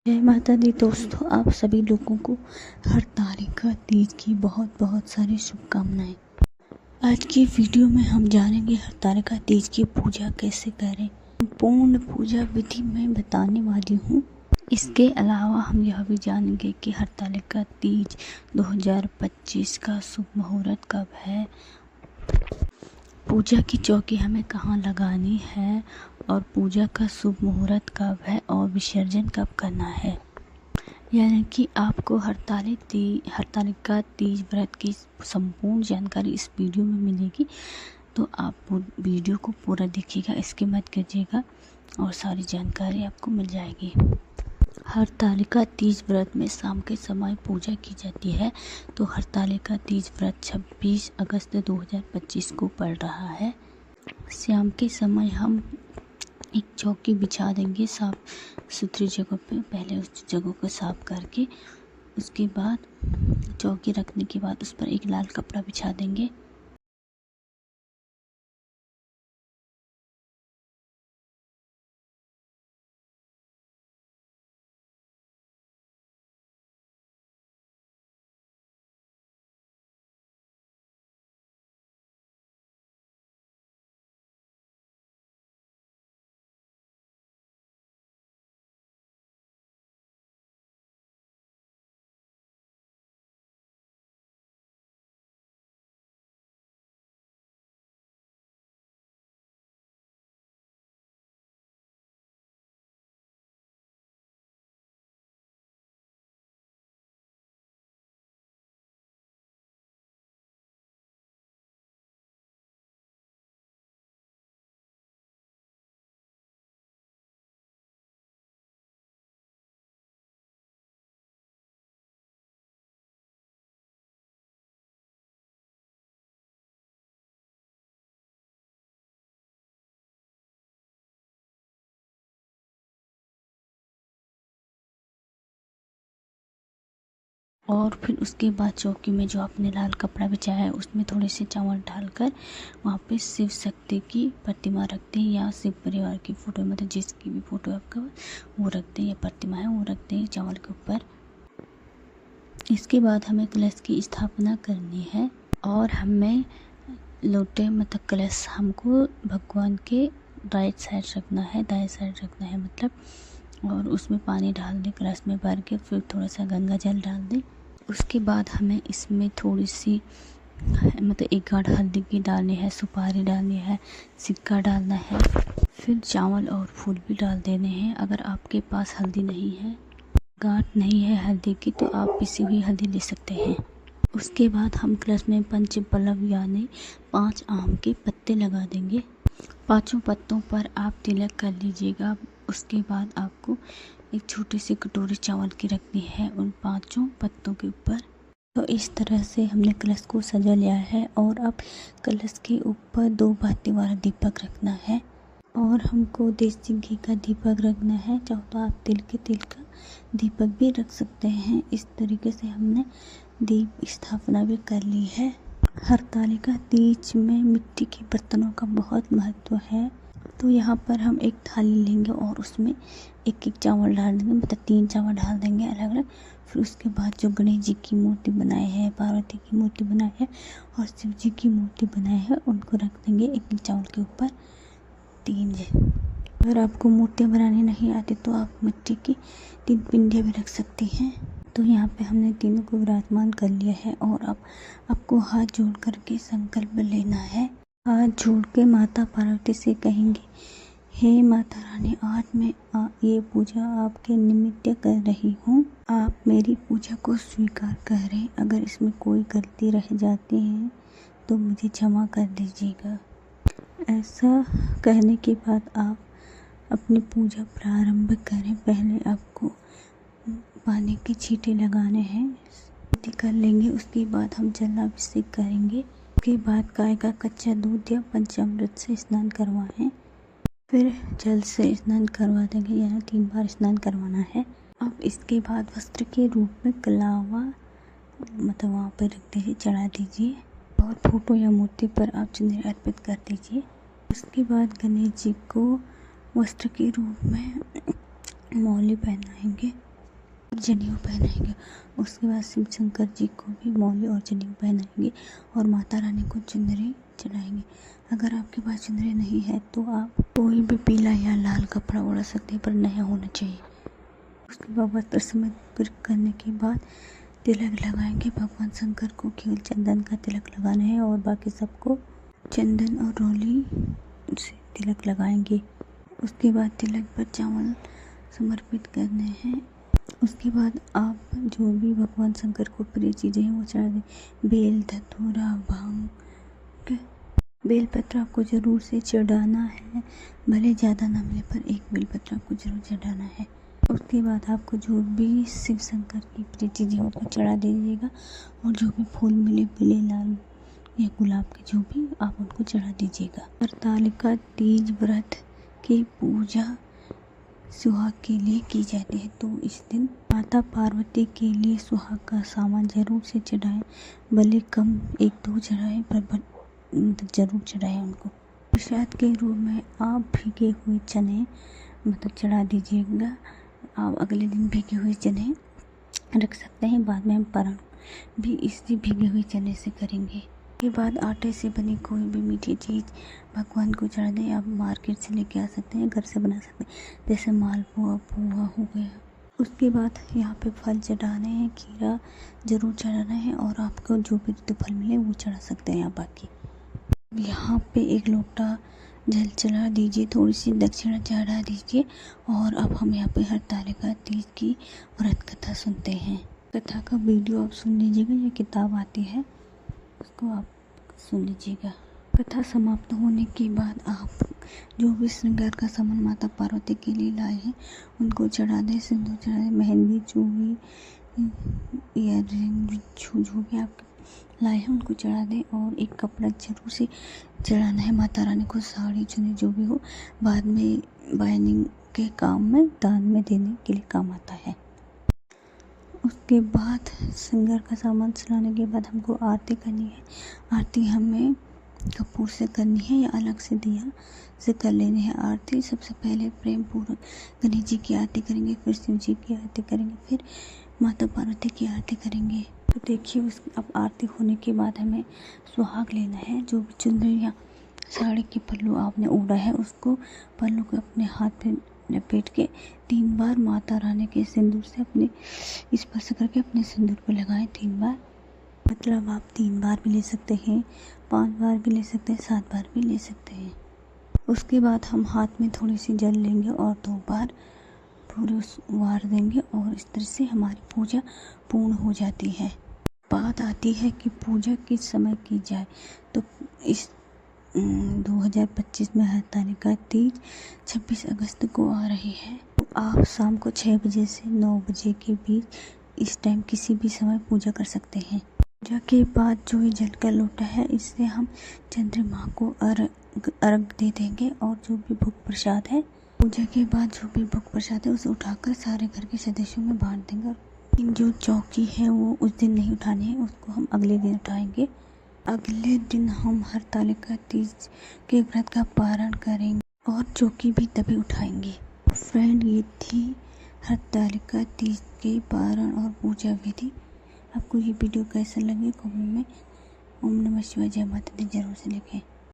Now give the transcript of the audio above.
जय माता दी दोस्तों, आप सभी लोगों को हरतालिका तीज की बहुत बहुत सारी शुभकामनाएं। आज की वीडियो में हम जानेंगे हरतालिका तीज की पूजा कैसे करें। पूर्ण पूजा विधि मैं बताने वाली हूँ। इसके अलावा हम यह भी जानेंगे कि हरतालिका तीज 2025 का शुभ मुहूर्त कब है, पूजा की चौकी हमें कहाँ लगानी है और पूजा का शुभ मुहूर्त कब है और विसर्जन कब करना है। यानी कि आपको हरतालिका तीज व्रत की संपूर्ण जानकारी इस वीडियो में मिलेगी, तो आप वीडियो को पूरा देखिएगा, स्किप मत कीजिएगा और सारी जानकारी आपको मिल जाएगी। हरतालिका तीज व्रत में शाम के समय पूजा की जाती है। तो हरतालिका तीज व्रत 26 अगस्त 2025 को पड़ रहा है। शाम के समय हम एक चौकी बिछा देंगे साफ सुथरी जगह पे। पहले उस जगह को साफ करके उसके बाद चौकी रखने के बाद उस पर एक लाल कपड़ा बिछा देंगे। और फिर उसके बाद चौकी में जो आपने लाल कपड़ा बिछाया है उसमें थोड़े से चावल डालकर वहाँ पे शिव शक्ति की प्रतिमा रखते हैं या शिव परिवार की फ़ोटो, मतलब जिसकी भी फ़ोटो आपका वो रखते हैं या प्रतिमा है वो रखते हैं चावल के ऊपर। इसके बाद हमें कलश की स्थापना करनी है और हमें लोटे मतलब कलश हमको भगवान के राइट साइड रखना है, दाएं साइड रखना है मतलब, और उसमें पानी डाल दें कलश में भर के, फिर थोड़ा सा गंगा जल डाल दें। उसके बाद हमें इसमें थोड़ी सी मतलब एक गांठ हल्दी की डालनी है, सुपारी डालनी है, सिक्का डालना है, फिर चावल और फूल भी डाल देने हैं। अगर आपके पास हल्दी नहीं है, गांठ नहीं है हल्दी की, तो आप पिसी हुई हल्दी ले सकते हैं। उसके बाद हम कलश में पंचपल्लव यानी 5 आम के पत्ते लगा देंगे। 5 पत्तों पर आप तिलक कर लीजिएगा। उसके बाद आपको एक छोटी सी कटोरी चावल की रखनी है उन 5 पत्तों के ऊपर। तो इस तरह से हमने कलश को सजा लिया है और अब कलश के ऊपर 2 बाती वाला दीपक रखना है और हमको देसी घी का दीपक रखना है। चाहो तो आप तिल का दीपक भी रख सकते हैं। इस तरीके से हमने दीप स्थापना भी कर ली है। हरतालिका तीज में मिट्टी के बर्तनों का बहुत महत्व है। तो यहाँ पर हम एक थाली लेंगे और उसमें एक चावल डाल देंगे, मतलब 3 चावल डाल देंगे अलग अलग। फिर उसके बाद जो गणेश जी की मूर्ति बनाए हैं, पार्वती की मूर्ति बनाई है और शिव जी की मूर्ति बनाई है, उनको रख देंगे एक चावल के ऊपर 3। अगर आपको मूर्तियाँ बनानी नहीं आती तो आप मिट्टी की 3 पिंडियाँ भी रख सकती हैं। तो यहाँ पे हमने तीनों को विराजमान कर लिया है और अब आपको हाथ जोड़ करके संकल्प लेना है। हाथ जोड़ के माता पार्वती से कहेंगे, हे माता रानी, आज मैं ये पूजा आपके निमित्त कर रही हूँ। आप मेरी पूजा को स्वीकार करें। अगर इसमें कोई गलती रह जाती है तो मुझे क्षमा कर दीजिएगा। ऐसा कहने के बाद आप अपनी पूजा प्रारंभ करें। पहले आपको पानी के छींटे लगाने हैं, कर लेंगे। उसके बाद हम जलाभिषेक करेंगे। उसके बाद गाय का कच्चा दूध या पंचामृत से स्नान करवाएं। फिर जल से स्नान करवा देंगे, यानी 3 बार स्नान करवाना है। अब इसके बाद वस्त्र के रूप में कलावा मतलब वहाँ पर रख दीजिए, चढ़ा दीजिए और फोटो या मूर्ति पर आप चुनरी अर्पित कर दीजिए। उसके बाद गणेश जी को वस्त्र के रूप में मौली पहनाएंगे। जनेऊ पहनाएंगे। उसके बाद शिव शंकर जी को भी मौली और जनेऊ पहनाएंगे और माता रानी को चुनरी चढ़ाएंगे। अगर आपके पास चुनरी नहीं है तो आप कोई भी पीला या लाल कपड़ा ओढ़ सकते हैं, पर नया होना चाहिए। उसके बाद वस्त्र समर्पित करने के बाद तिलक लगाएंगे। भगवान शंकर को केवल चंदन का तिलक लगाना है और बाकी सबको चंदन और रोली से तिलक लगाएंगे। उसके बाद तिलक पर चावल समर्पित करने हैं। उसके बाद आप जो भी भगवान शंकर को प्रिय चीज़ें हैं वो चढ़ा दें। बेल, धतूरा, भांग, बेलपत्र आपको ज़रूर से चढ़ाना है, भले ज़्यादा ना मिले पर एक बेलपत्र आपको ज़रूर चढ़ाना है। उसके बाद आपको जो भी शिव शंकर की प्रिय चीज़ें उनको चढ़ा दीजिएगा और जो भी फूल मिले पीले, लाल या गुलाब के जो भी आप उनको चढ़ा दीजिएगा। हरतालिका तीज व्रत की पूजा सुहाग के लिए की जाती है, तो इस दिन माता पार्वती के लिए सुहाग का सामान जरूर से चढ़ाएं, भले कम 1-2 चढ़ाएं पर जरूर चढ़ाएं उनको। प्रसाद के रूप में आप भीगे हुए चने चढ़ा दीजिएगा। आप अगले दिन भीगे हुए चने रख सकते हैं, बाद में हम पारण भी इसी भीगे हुए चने से करेंगे। के बाद आटे से बनी कोई भी मीठी चीज़ भगवान को चढ़ा दें। आप मार्केट से लेके आ सकते हैं, घर से बना सकते हैं, जैसे मालपुआ, पोहा हो गया। उसके बाद यहाँ पे फल चढ़ाने हैं, खीरा ज़रूर चढ़ाना है और आपको जो भी फल मिले वो चढ़ा सकते हैं। बाकी यहाँ पे 1 लोटा जल चढ़ा दीजिए, थोड़ी सी दक्षिणा चढ़ा दीजिए और अब हम यहाँ पे हरतालिका तीज की व्रत कथा सुनते हैं। कथा का वीडियो आप सुन लीजिएगा, ये किताब आती है उसको आप सुन लीजिएगा। कथा समाप्त होने के बाद आप जो भी श्रृंगार का सामान माता पार्वती के लिए लाए हैं उनको चढ़ा दें। सिंदूर चढ़ा दें, मेहंदी, चूड़ी, ईयररिंग, जो भी आप लाए हैं उनको चढ़ा दें और एक कपड़ा जरूर से चढ़ाना है माता रानी को। साड़ी, चुन्नी जो भी हो, बाद में बाइनिंग के काम में, दान में देने के लिए काम आता है। उसके बाद श्रृंगार का सामान चढ़ाने के बाद हमको आरती करनी है। आरती हमें कपूर से करनी है या अलग से दिया से कर लेनी है। आरती सबसे पहले प्रेम पूर्वक गणेश जी की आरती करेंगे, फिर शिव जी की आरती करेंगे, फिर माता पार्वती की आरती करेंगे। तो देखिए अब आरती होने के बाद हमें सुहाग लेना है। जो भी चुनरी या साड़ी की पल्लू आपने ओढ़ा है उसको पल्लू को अपने हाथ में लपेट के 3 बार माता रानी के सिंदूर से अपने स्पर्श करके अपने सिंदूर पर लगाएं 3 बार। मतलब आप 3 बार भी ले सकते हैं, 5 बार भी ले सकते हैं, 7 बार भी ले सकते हैं। उसके बाद हम हाथ में थोड़ी सी जल लेंगे और 2 बार पूरे वार देंगे और इस तरह से हमारी पूजा पूर्ण हो जाती है। बात आती है कि पूजा किस समय की जाए, तो इस 2025 में हरतालिका तीज 26 अगस्त को आ रही है। तो आप शाम को 6 बजे से 9 बजे के बीच इस टाइम किसी भी समय पूजा कर सकते हैं। पूजा के बाद जो ये जल का लोटा है इससे हम चंद्रमा को अर्घ दे देंगे और जो भी भोग प्रसाद है, पूजा के बाद जो भी भोग प्रसाद है उसे उठाकर सारे घर के सदस्यों में बांट देंगे। और जो चौकी है वो उस दिन नहीं उठानी है, उसको हम अगले दिन उठाएंगे। अगले दिन हम हरतालिका तीज के व्रत का पारण करेंगे और चौकी भी तभी उठाएंगे। फ्रेंड, ये थी हरतालिका तीज के पारण और पूजा विधि। आपको ये वीडियो कैसा लगे कमेंट में ओम नमः शिवाय जय माता दी जरूर से लिखें।